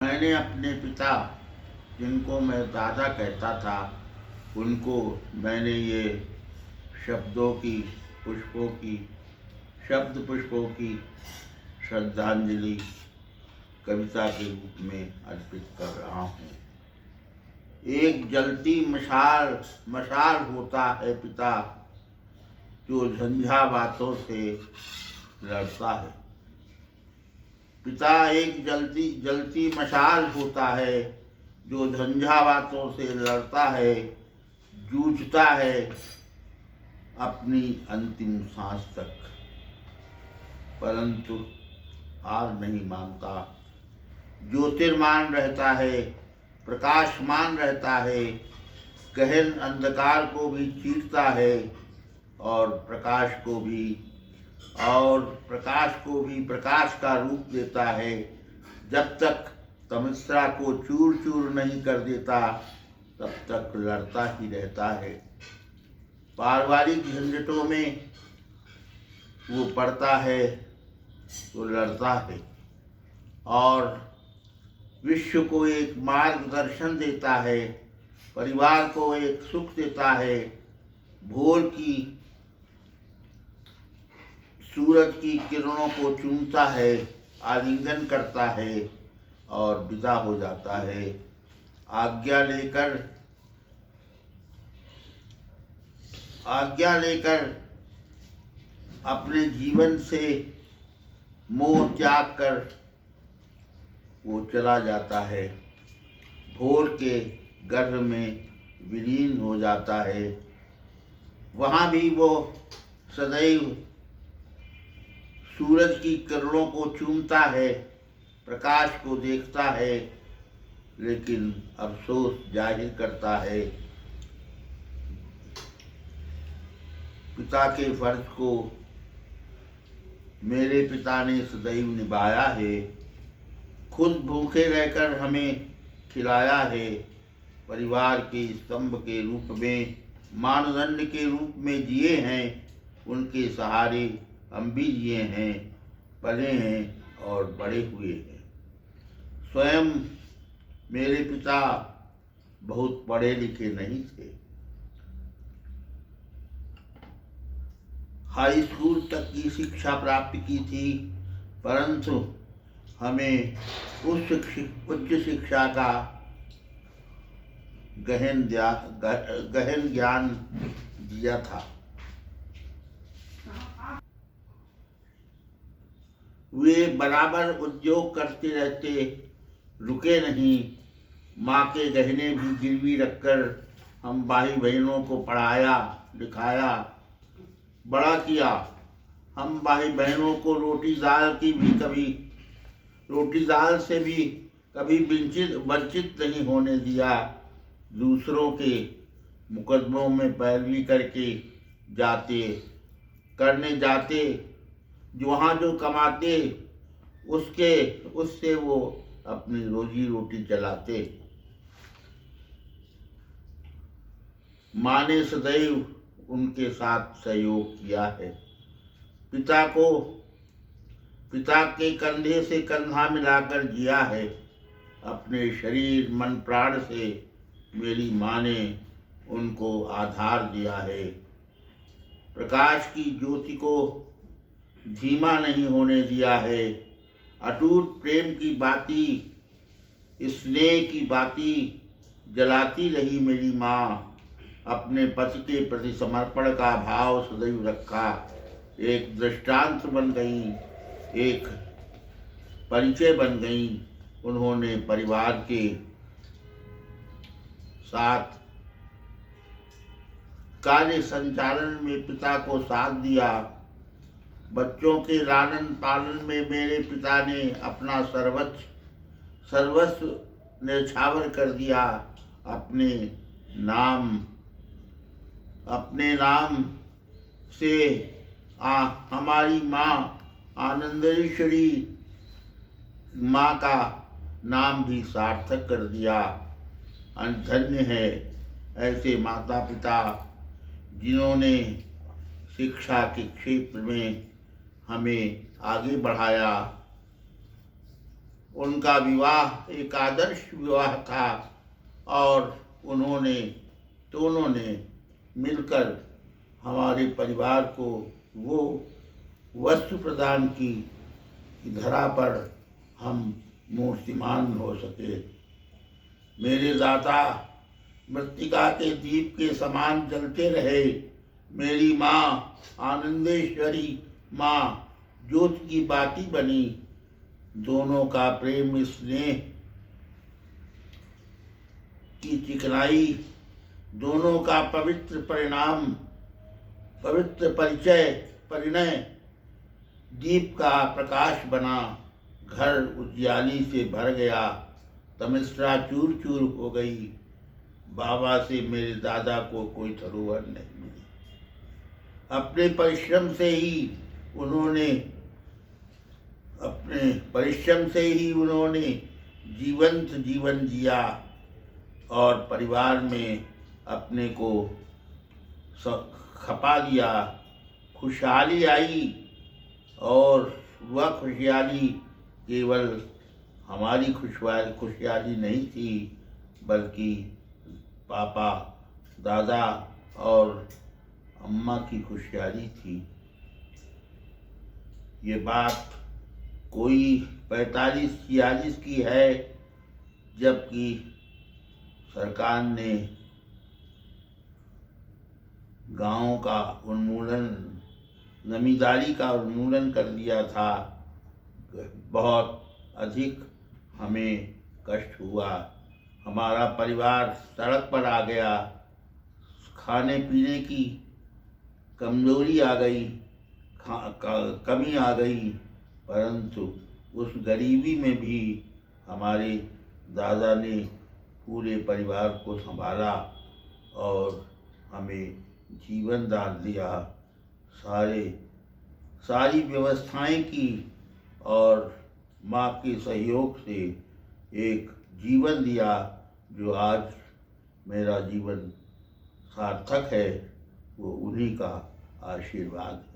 मैंने अपने पिता, जिनको मैं दादा कहता था, उनको मैंने ये शब्दों की पुष्पों की शब्द पुष्पों की श्रद्धांजलि कविता के रूप में अर्पित कर रहा हूँ। एक जलती मशाल मशाल होता है पिता, जो झंझावातों से लड़ता है। पिता एक जलती जलती मशाल होता है, जो झंझावातों से लड़ता है, जूझता है अपनी अंतिम सांस तक, परंतु हार नहीं मानता। ज्योतिर्मान रहता है, प्रकाशमान रहता है, गहन अंधकार को भी चीरता है और प्रकाश को भी प्रकाश का रूप देता है। जब तक तमस्या को चूर चूर नहीं कर देता, तब तक लड़ता ही रहता है। पारिवारिक झंझटों में वो पड़ता है तो लड़ता है और विश्व को एक मार्गदर्शन देता है, परिवार को एक सुख देता है, भोर की सूरज की किरणों को चूमता है, आलिंगन करता है और विदा हो जाता है। आज्ञा लेकर अपने जीवन से मोह त्याग कर वो चला जाता है, भोर के गर्भ में विलीन हो जाता है। वहाँ भी वो सदैव सूरज की किरणों को चूमता है, प्रकाश को देखता है, लेकिन अफसोस जाहिर करता है। पिता के फर्ज को मेरे पिता ने सदैव निभाया है, खुद भूखे रहकर हमें खिलाया है, परिवार के स्तंभ के रूप में, मानदंड के रूप में जिए हैं। उनके सहारे हम भी जिए हैं, पले हैं और बड़े हुए हैं। स्वयं मेरे पिता बहुत पढ़े लिखे नहीं थे, हाई स्कूल तक की शिक्षा प्राप्त की थी, परंतु हमें उच्च शिक्षा का गहन ज्ञान दिया था। वे बराबर उद्योग करते रहते, रुके नहीं। माँ के गहने भी गिरवी रखकर हम भाई बहनों को पढ़ाया लिखाया, बड़ा किया। हम भाई बहनों को रोटी दाल से भी कभी वंचित नहीं होने दिया। दूसरों के मुकदमों में पैरवी करने जाते, वहाँ जो कमाते उससे वो अपनी रोजी रोटी चलाते। माँ ने सदैव उनके साथ सहयोग किया है। पिता के कंधे से कंधा मिलाकर जिया है। अपने शरीर मन प्राण से मेरी माँ ने उनको आधार दिया है। प्रकाश की ज्योति को धीमा नहीं होने दिया है। अटूट प्रेम की बाती, स्नेह की बाती जलाती रही मेरी माँ। अपने पति के प्रति समर्पण का भाव सदैव रखा। एक दृष्टांत बन गई, एक परिचय बन गई। उन्होंने परिवार के साथ कार्य संचालन में पिता को साथ दिया। बच्चों के लालन पालन में मेरे पिता ने अपना सर्वस्व न्यौछावर कर दिया। अपने नाम से हमारी माँ आनंदेश्वरी माँ का नाम भी सार्थक कर दिया। धन्य है ऐसे माता पिता जिन्होंने शिक्षा के क्षेत्र में हमें आगे बढ़ाया। उनका विवाह एक आदर्श विवाह था और उन्होंने दोनों ने मिलकर हमारे परिवार को वो वस्तु प्रदान की कि धरा पर हम मूर्तिमान हो सके। मेरे दाता मृत्तिका के दीप के समान जलते रहे। मेरी माँ आनंदेश्वरी माँ ज्योति की बाती बनी। दोनों का प्रेम स्नेह की चिकनाई, दोनों का पवित्र परिणय दीप का प्रकाश बना। घर उजियाली से भर गया। तमिश्रा चूर चूर हो गई। बाबा से मेरे दादा को कोई धरोहर नहीं मिली। अपने परिश्रम से ही उन्होंने जीवंत जीवन जिया और परिवार में अपने को खपा लिया। खुशहाली आई और वह खुशहाली केवल हमारी खुशहाली नहीं थी, बल्कि पापा, दादा और अम्मा की खुशहाली थी। ये बात कोई 45-46 की है, जबकि सरकार ने गांवों का उन्मूलन, जमींदारी का उन्मूलन कर दिया था। बहुत अधिक हमें कष्ट हुआ। हमारा परिवार सड़क पर आ गया। खाने पीने की कमजोरी आ गई, कमी आ गई, परंतु उस गरीबी में भी हमारे दादा ने पूरे परिवार को संभाला और हमें जीवन दान दिया। सारी व्यवस्थाएं की और माँ के सहयोग से एक जीवन दिया, जो आज मेरा जीवन सार्थक है। वो उन्हीं का आशीर्वाद है।